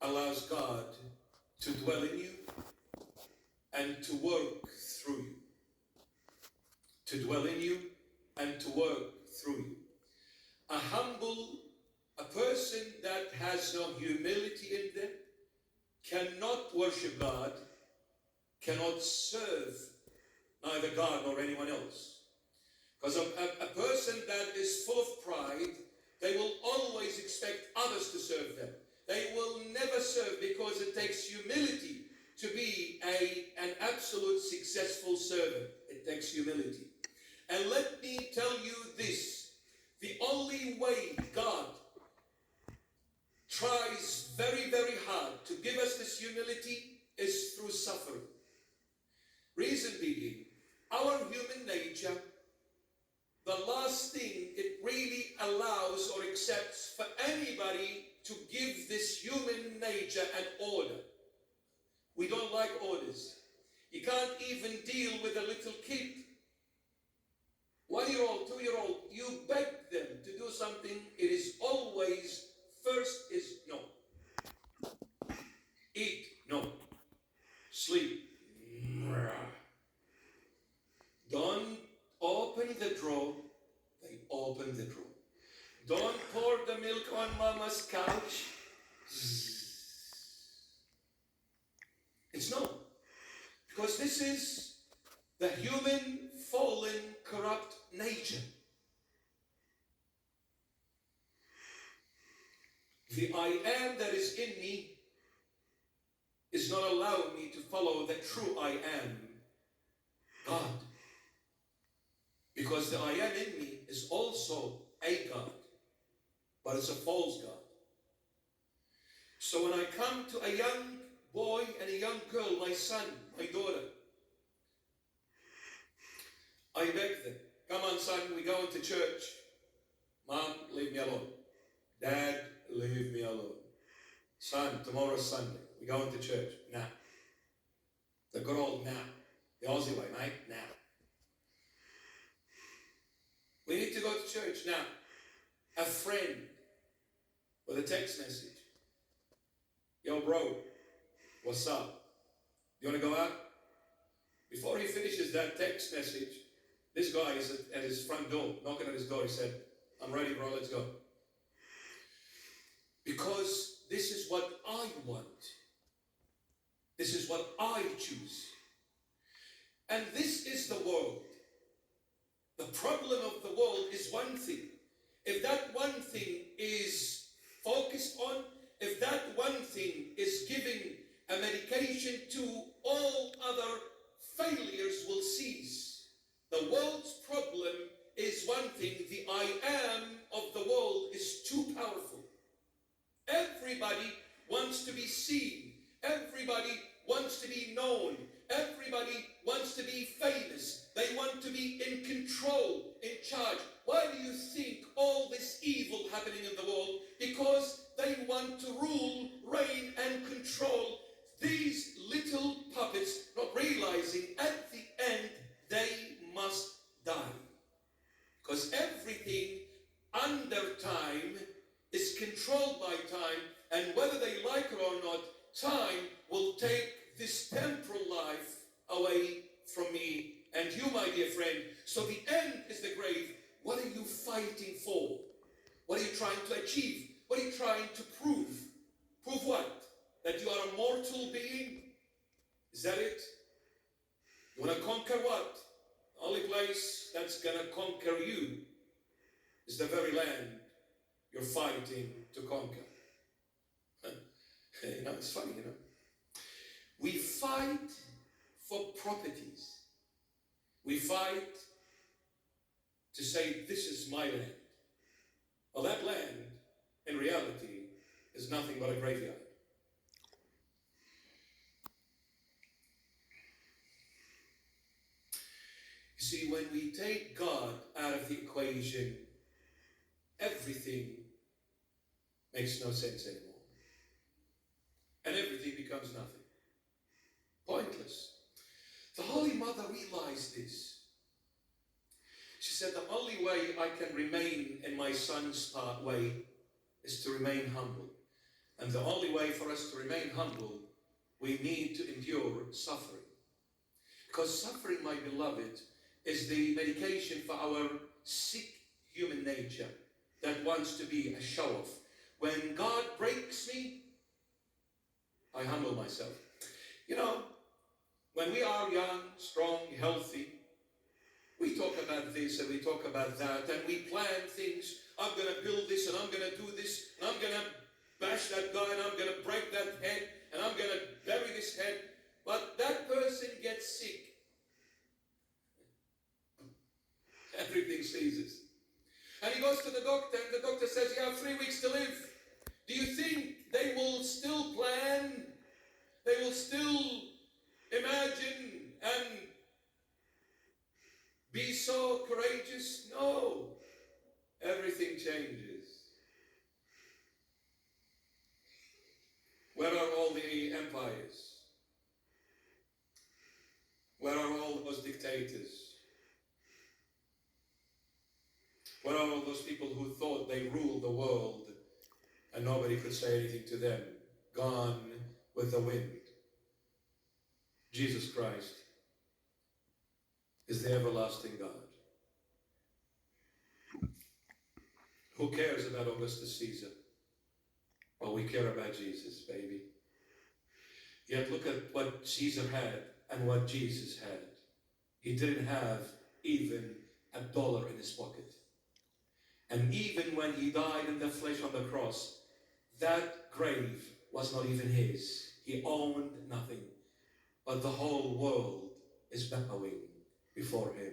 allows God to dwell in you and to work through you. To dwell in you and to work through you. A person that has no humility in them cannot worship God, cannot serve neither God nor anyone else. Because a person that is full of pride, they will always expect others to serve them. They will never serve because it takes humility to be an absolute successful servant. It takes humility. And let me tell you this, the only way God tries very, very hard to give us this humility is through suffering. Reason being, our human nature, the last thing it really allows or accepts for anybody to give this human nature an order. We don't like orders. You can't even deal with a little kid. 1-year-old, 2-year-old, you beg them to do something, it is always, first is no. Eat, no. Sleep. Don't open the drawer, they open the drawer. Don't pour the milk on mama's couch. It's no. Because this is the human, fallen, corrupt nature. The I am that is in me is not allowing me to follow the true I am, God. Because the I am in me is also a God, but it's a false God. So when I come to a young boy and a young girl, my son, my daughter, I beg them, come on son, we're going to church. Mom, leave me alone. Dad, leave me alone. Son, tomorrow's Sunday. We're going to church. Now. The good old now. The Aussie way, mate. Now. We need to go to church now. A friend with a text message. Yo, bro, what's up? You want to go out? Before he finishes that text message, this guy is at his front door, knocking at his door. He said, I'm ready, bro, let's go. Because this is what I want. This is what I choose. And this is the world. The problem of the world is one thing. If that one thing is focused on, if that one thing is giving a medication to, all other failures will cease. The world's problem is one thing. The I am of the world is too powerful. Everybody wants to be seen. Everybody wants to be known. Everybody wants to be famous. They want to be in control, in charge. Why do you think all this evil happening in the world? Because they want to rule, reign, and control these little puppets, not realizing at the end they must die. Because everything under time is controlled by time, and whether they like it or not, time will take this temporal life away from me and you, my dear friend. So the end is the grave. What are you fighting for? What are you trying to achieve? What are you trying to prove? Prove what? That you are a mortal being? Is that it? You want to conquer what? The only place that's going to conquer you is the very land you're fighting to conquer. It's funny, We fight for properties. We fight to say, this is my land. Well, that land, in reality, is nothing but a graveyard. You see, when we take God out of the equation, everything makes no sense anymore. And everything becomes nothing. Pointless. The Holy Mother realized this. She said, the only way I can remain in my son's way is to remain humble. And the only way for us to remain humble, we need to endure suffering. Because suffering, my beloved, is the medication for our sick human nature that wants to be a show-off. When God breaks me, I humble myself. You know, when we are young, strong, healthy, we talk about this and we talk about that, and we plan things. I'm going to build this, and I'm going to do this, and I'm going to bash that guy, and I'm going to break that head, and I'm going to bury this head. But that person gets sick. Everything ceases. And he goes to the doctor, and the doctor says, you have 3 weeks to live. Do you think they will still plan? They will still imagine and be so courageous? No. Everything changes. Where are all the empires? Where are all those dictators? Where are all those people who thought they ruled the world and nobody could say anything to them? Gone with the wind. Jesus Christ is the everlasting God. Who cares about Augustus Caesar? Well, we care about Jesus, baby. Yet look at what Caesar had and what Jesus had. He didn't have even $1 in his pocket. And even when he died in the flesh on the cross, that grave was not even his. He owned nothing. But the whole world is bowing before him.